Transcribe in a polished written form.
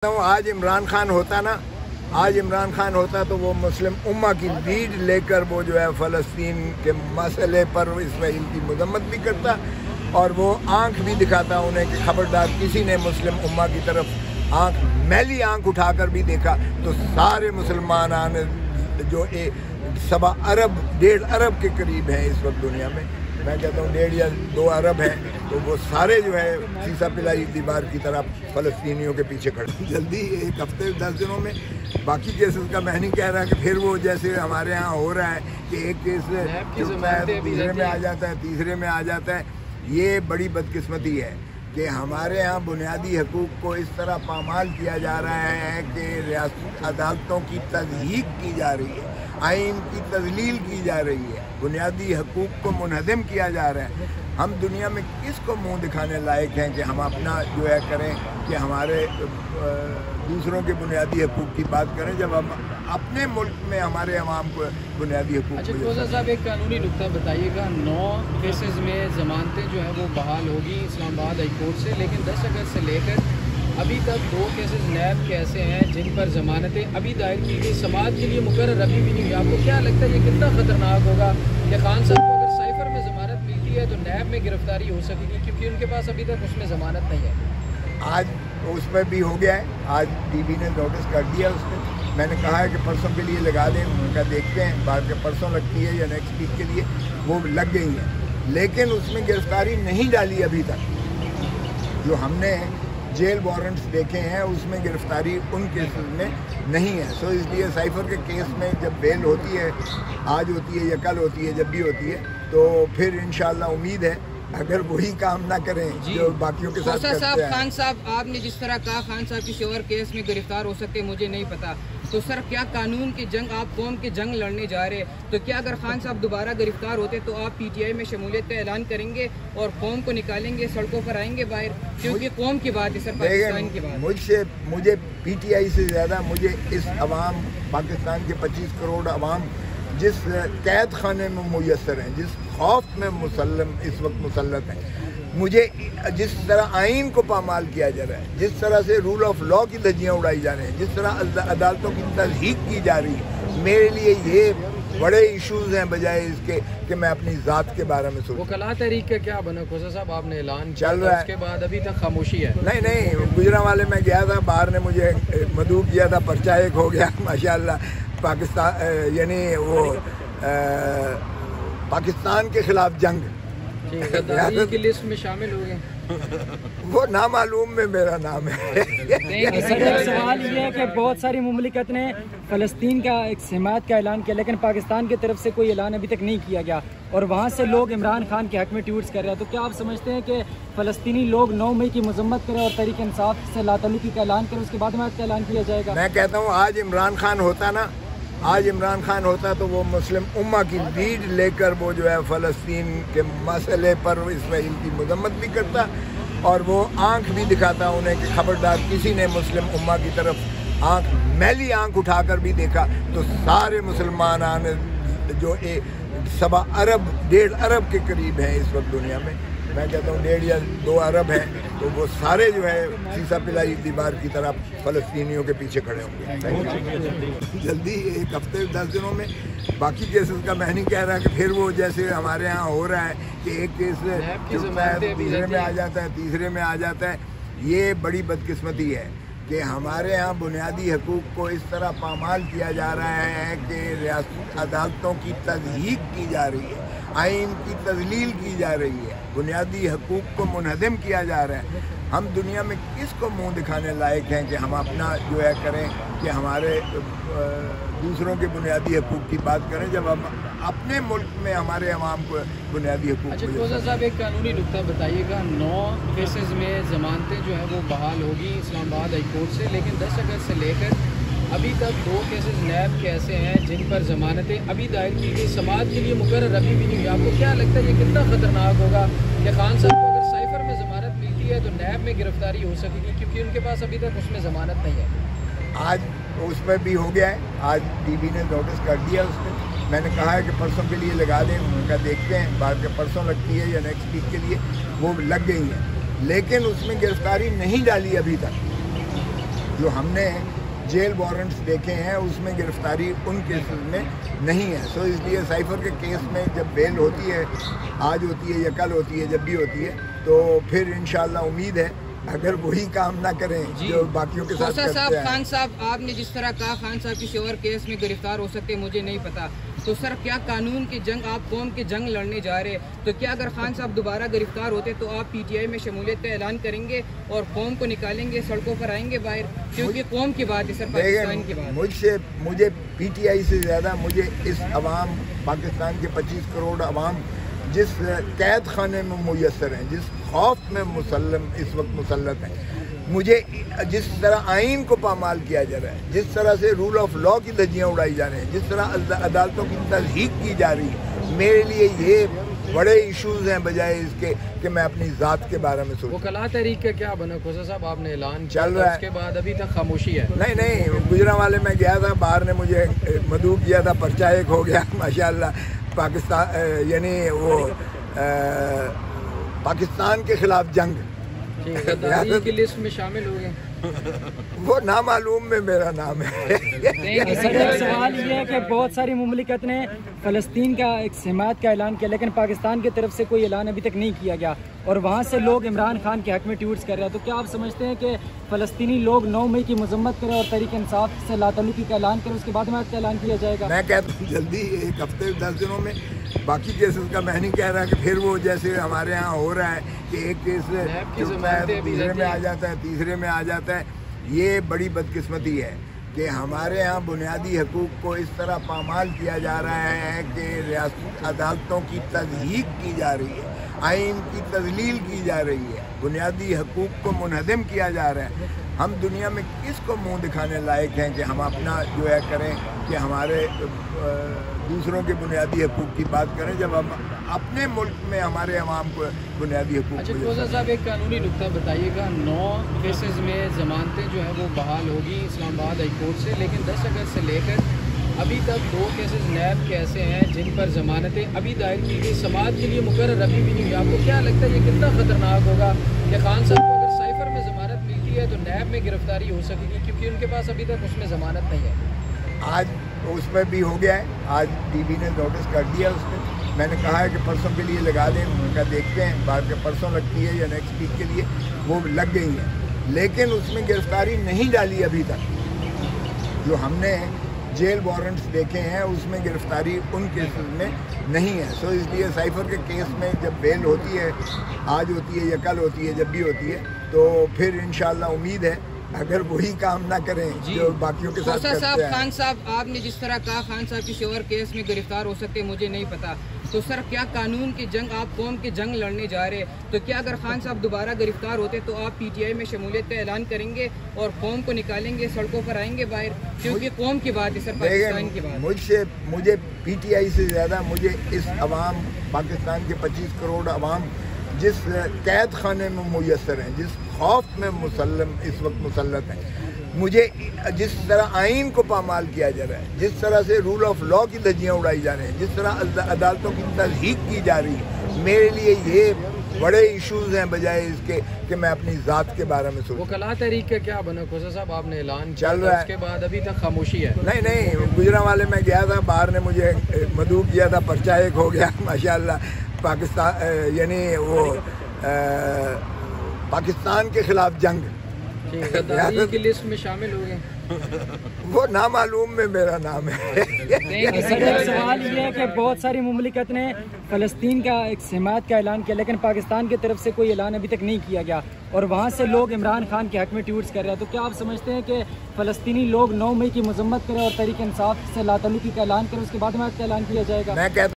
आज इमरान खान होता तो वो मुस्लिम उम्मा की लीड लेकर वो जो है फ़लस्तीन के मसले पर इसराइल की मजम्मत भी करता और वो आंख भी दिखाता उन्हें कि खबरदार किसी ने मुस्लिम उम्मा की तरफ मैली आंख उठाकर भी देखा तो सारे मुसलमान जो 1.25 अरब के करीब हैं इस वक्त दुनिया में। मैं कहता हूँ 1.5 या 2 अरब हैं तो वो सारे जो है सीसा पिलाई दीवार की तरफ फ़लस्तीनियों के पीछे खड़े। जल्दी 1 हफ्ते 10 दिनों में बाकी केसेस का मैं नहीं कह रहा कि फिर वो जैसे हमारे यहाँ हो रहा है कि एक केस दूसरे में आ जाता है, तीसरे में आ जाता है। ये बड़ी बदकिस्मती है कि हमारे यहाँ बुनियादी हकूक़ को इस तरह पामाल किया जा रहा है कि रियासती अदालतों की तज़हीक की जा रही है, आइन की तज़लील की जा रही है, बुनियादी हकूक़ को मुनहदम किया जा रहा है। हम दुनिया में किसको मुंह दिखाने लायक हैं कि हम अपना जो है करें कि हमारे दूसरों के बुनियादी हकूक़ की बात करें जब हम अपने मुल्क में हमारे अवाम को बुनियादी हकूक़। अच्छा खोजा साहब, एक कानूनी नुक्ता बताइएगा। 9 केसेस में ज़मानतें जो है वो बहाल होगी इस्लामाबाद हाई कोर्ट से, लेकिन 10 अगस्त से लेकर अभी तक 2 केसेस नैब के ऐसे हैं जिन पर ज़मानतें अभी दायर की गई, समाअत के लिए मुकर्रर अभी भी नहीं हुई। आपको क्या लगता है ये कितना ख़तरनाक होगा कि खान साहब को अगर साइफर में ज़मानत मिलती है तो नैब में गिरफ्तारी हो सकेगी, क्योंकि उनके पास अभी तक उसमें ज़मानत नहीं है। आज उसमें भी हो गया है, आज टीवी ने नोटिस कर दिया उसने। मैंने कहा है कि परसों के लिए लगा दें, उनका देखते हैं बाद के परसों लगती है या नेक्स्ट वीक के लिए, वो लग गई है लेकिन उसमें गिरफ्तारी नहीं डाली अभी तक। जो हमने जेल वारंट्स देखे हैं उसमें गिरफ्तारी उन केसेस में नहीं है। सो इसलिए साइफर के केस में जब बेल होती है, आज होती है या कल होती है, जब भी होती है, तो फिर इंशाल्लाह उम्मीद है अगर वही काम ना करें जो बाकियों के साथ करते हैं। खान साहब, आपने जिस तरह कहा खान साहब किसी और केस में गिरफ्तार हो सकते, मुझे नहीं पता, तो सर क्या कानून की जंग, आप कौम की जंग लड़ने जा रहे हैं, तो क्या अगर खान साहब दोबारा गिरफ्तार होते तो आप पीटीआई में शमूलियत का ऐलान करेंगे और कौम को निकालेंगे, सड़कों पर आएंगे बाहर, क्योंकि कौम की बात है सर, पाकिस्तान की बात। मुझे पीटीआई से ज़्यादा मुझे इस अवाम, पाकिस्तान के 25 करोड़ अवाम जिस कैद खाने में मुयसर हैं, जिस खौफ में इस वक्त मुसल्लत हैं, मुझे जिस तरह आइन को पामाल किया जा रहा है, जिस तरह से रूल ऑफ लॉ की धज्जियाँ उड़ाई जा रही हैं, जिस तरह अदालतों की तज़हीक की जा रही है, मेरे लिए ये बड़े इश्यूज़ हैं बजाय इसके कि मैं अपनी ज़ात के बारे में सोचूं। वकला तहरीक का क्या बना खोसा साहब, आपने ऐलान चल रहा है, उसके बाद अभी तक खामोशी है? नहीं, गुजरांवाले में गया था, बाहर ने मुझे मदऊ किया था, पर्चा एक हो गया माशाअल्लाह। पाकिस्तान यानी वो पाकिस्तान के खिलाफ जंग की लिस्ट में शामिल हो गए। वो नामालूम में मेरा नाम है। सवाल ये है कि बहुत सारी मुमलिकत ने फ़लस्तीन का एक हिमायत का ऐलान किया, लेकिन पाकिस्तान की तरफ से कोई ऐलान अभी तक नहीं किया गया और वहाँ से लोग इमरान खान के हक में ट्वीट्स कर रहे हैं। तो क्या आप समझते हैं कि फ़लस्तीनी लोग 9 मई की मजम्मत करें और तहरीक इंसाफ से लातल्लुकी का ऐलान करें, उसके बाद हिमायत का ऐलान किया जाएगा? मैं कहता हूँ आज इमरान खान होता तो वो मुस्लिम उम्मा की लीड लेकर वो जो है फ़लस्तीन के मसले पर इसराइल की मजम्मत भी करता और वो आंख भी दिखाता उन्हें कि खबरदार किसी ने मुस्लिम उम्मा की तरफ मैली आंख उठाकर भी देखा तो सारे मुसलमान जो 1.25 अरब के करीब हैं इस वक्त दुनिया में। मैं कहता हूँ 1.5 या 2 अरब हैं तो वो सारे जो है सीसा पिलाई दीवार की तरफ फ़लस्तीनियों के पीछे खड़े होंगे। जल्दी 1 हफ्ते 10 दिनों में बाकी केसेस का मैं नहीं कह रहा कि फिर वो जैसे हमारे यहाँ हो रहा है कि एक केस दूसरे में आ जाता है, तीसरे में आ जाता है। ये बड़ी बदकिस्मती है कि हमारे यहाँ बुनियादी हकूक़ को इस तरह पामाल किया जा रहा है कि रियासती अदालतों की तज़हीक की जा रही है, आइन की तज़लील की जा रही है, बुनियादी हकूक़ को मुनहदम किया जा रहा है। हम दुनिया में किसको मुंह दिखाने लायक हैं कि हम अपना जो है करें कि हमारे दूसरों के बुनियादी हकूक़ की बात करें जब हम अपने मुल्क में हमारे अवाम को बुनियादी हकूक़। अच्छा खोजा साहब, एक कानूनी नुक्ता बताइएगा। 9 केसेस में ज़मानतें जो है वो बहाल होगी इस्लामाबाद हाई कोर्ट से, लेकिन 10 अगस्त से लेकर अभी तक 2 केसेस नैब के ऐसे हैं जिन पर ज़मानतें अभी दायर की गई, समाअत के लिए मुकर्रर अभी भी नहीं हुई। आपको क्या लगता है ये कितना ख़तरनाक होगा कि खान साहब को अगर साइफर में ज़मानत मिलती है तो नैब में गिरफ्तारी हो सकेगी, क्योंकि उनके पास अभी तक उसमें ज़मानत नहीं है? आज उसमें भी हो गया है, आज टीवी ने नोटिस कर दिया उसने। मैंने कहा है कि परसों के लिए लगा दें, उनका देखते हैं बाद के परसों लगती है या नेक्स्ट वीक के लिए, वो लग गई है लेकिन उसमें गिरफ्तारी नहीं डाली अभी तक। जो हमने जेल वारंट्स देखे हैं उसमें गिरफ्तारी उन केसेस में नहीं है। सो इसलिए साइफर के केस में जब बेल होती है, आज होती है या कल होती है, जब भी होती है, तो फिर इंशाल्लाह उम्मीद है अगर वही काम ना करें जो बाकियों के साथ करते हैं। खान साहब, आपने जिस तरह कहा खान साहब किसी और केस में गिरफ्तार हो सकते हैं, मुझे नहीं पता, तो सर क्या कानून की जंग, आप कौम की जंग लड़ने जा रहे हैं, तो क्या अगर खान साहब दोबारा गिरफ्तार होते तो आप पीटीआई में शमूलियत का ऐलान करेंगे और कौम को निकालेंगे, सड़कों पर आएंगे बाहर, क्योंकि कौम की बात है सर, पाकिस्तान की बात। मुझे पीटीआई से ज़्यादा मुझे इस अवाम, पाकिस्तान के 25 करोड़ अवाम जिस कैद खाने में मुयसर हैं, जिस खौफ में मुसल्लम इस वक्त मुसल्लत हैं, मुझे जिस तरह आइन को पामाल किया जा रहा है, जिस तरह से रूल ऑफ लॉ की धज्जियाँ उड़ाई जा रही हैं, जिस तरह अदालतों की तज़हीक की जा रही है, मेरे लिए ये बड़े इश्यूज हैं बजाय इसके कि मैं अपनी ज़ात के बारे में सोचूं। वो कला तहरीक का क्या बना खोसा साहब, आपने ऐलान चल रहा है, उसके बाद अभी तक खामोशी है? नहीं, गुजरांवाले में गया था, बाहर ने मुझे मदऊ किया था, पर्चा एक हो गया माशाल्लाह। पाकिस्तान यानी वो पाकिस्तान के खिलाफ जंग की लिस्ट में शामिल हो गए, वो नामालूम में मेरा नाम है। सर एक सवाल ये है कि बहुत सारी मुमलिकत ने फ़लस्तीन का एक हिमायत का ऐलान किया, लेकिन पाकिस्तान की तरफ से कोई ऐलान अभी तक नहीं किया गया और वहाँ से लोग इमरान खान के हक में ट्वीट्स कर रहे हैं, तो क्या आप समझते हैं कि फ़लस्तीनी लोग 9 मई की मजम्मत करें और तहरीक इंसाफ से लातल्लुकी का ऐलान करें, उसके बाद हिमायत का ऐलान किया जाएगा? मैं कहता हूँ जल्दी, 1 हफ्ते 10 दिनों में। बाकी केसेस का मैं नहीं कह रहा कि फिर वो जैसे हमारे यहाँ हो रहा है कि एक केस दूसरे में आ जाता है, तीसरे में आ जाता है। ये बड़ी बदकिस्मती है कि हमारे यहाँ बुनियादी हकूक़ को इस तरह पामाल किया जा रहा है कि रियासती अदालतों की तज़हीक की जा रही है, आइन की तज़लील की जा रही है, बुनियादी हकूक़ को मुनहदम किया जा रहा है। हम दुनिया में किसको मुंह दिखाने लायक हैं कि हम अपना जो है करें कि हमारे दूसरों के बुनियादी हकूक़ की बात करें, जब हम अपने मुल्क में हमारे अवाम को बुनियादी हकूक़। अच्छा खोसा साहब, एक कानूनी नुक्ता बताइएगा, 9 केसेस में ज़मानतें जो है वो बहाल होगी इस्लामाबाद हाई कोर्ट से, लेकिन 10 अगस्त से लेकर अभी तक 2 केसेस नैब के ऐसे हैं जिन पर ज़मानतें अभी दायर की गई, समाअत के लिए मुकर्रर अभी भी नहीं हुई। आपको क्या लगता है ये कितना ख़तरनाक होगा कि खान साहब को अगर साइफर में ज़मानत मिलती है तो नैब में गिरफ्तारी हो सकेगी, क्योंकि उनके पास अभी तक उसमें ज़मानत नहीं है? आज उसमें भी हो गया है, आज टीवी ने नोटिस कर दिया उसमें। मैंने कहा है कि परसों के लिए लगा दें, उनका देखते हैं बाद में परसों लगती है या नेक्स्ट वीक के लिए, वो लग गई है, लेकिन उसमें गिरफ्तारी नहीं डाली अभी तक। जो हमने जेल वारंट्स देखे हैं उसमें गिरफ्तारी उन केसेस में नहीं है। सो इसलिए साइफर के केस में जब बेल होती है, आज होती है या कल होती है, जब भी होती है, तो फिर इंशाल्लाह उम्मीद है अगर वही काम ना करें जो बाकियों के साथ करते हैं। खान साहब, आपने जिस तरह कहा खान साहब किसी और केस में गिरफ्तार हो सकते हैं, मुझे नहीं पता, तो सर क्या कानून की जंग, आप कौम की जंग लड़ने जा रहे हैं, तो क्या अगर खान साहब दोबारा गिरफ्तार होते तो आप पीटीआई में शमूलियत का ऐलान करेंगे और कौम को निकालेंगे, सड़कों पर आएंगे बाहर, क्योंकि कौम की बात है सर, पाकिस्तान की बात। मुझे पीटीआई से ज़्यादा मुझे इस अवाम, पाकिस्तान के 25 करोड़ अवाम जिस कैद खाने में मुयसर हैं, जिस खौफ में मुसल्लम इस वक्त मुसल्लत हैं, मुझे जिस तरह आइन को पामाल किया जा रहा है, जिस तरह से रूल ऑफ लॉ की धज्जियाँ उड़ाई जा रही हैं, जिस तरह अदालतों की तज़हीक की जा रही है, मेरे लिए ये बड़े इश्यूज हैं बजाय इसके कि मैं अपनी ज़ात के बारे में सोचूं। वो कला तहरीक का क्या बना खोसा साहब, आपने ऐलान चल रहा है, उसके बाद अभी तक खामोशी है? नहीं, गुजरांवाले में गया था, बाहर ने मुझे मदऊ किया था, पर्चा एक हो गया माशाल्लाह। पाकिस्तान यानी वो पाकिस्तान के खिलाफ जंग की लिस्ट में शामिल हो गए, वो नामालूम में मेरा नाम है। सर एक सवाल ये है कि बहुत सारी मुमलिकत ने फ़लस्तीन का एक हिमायत का ऐलान किया, लेकिन पाकिस्तान की तरफ से कोई ऐलान अभी तक नहीं किया गया और वहाँ से लोग इमरान खान के हक में ट्वीट्स कर रहे हैं, तो क्या आप समझते हैं कि फ़लस्तीनी लोग 9 मई की मजम्मत करें और तहरीक इंसाफ से लातल्लुकी का ऐलान करें, उसके बाद हिमायत का ऐलान किया जाएगा? मैं कहता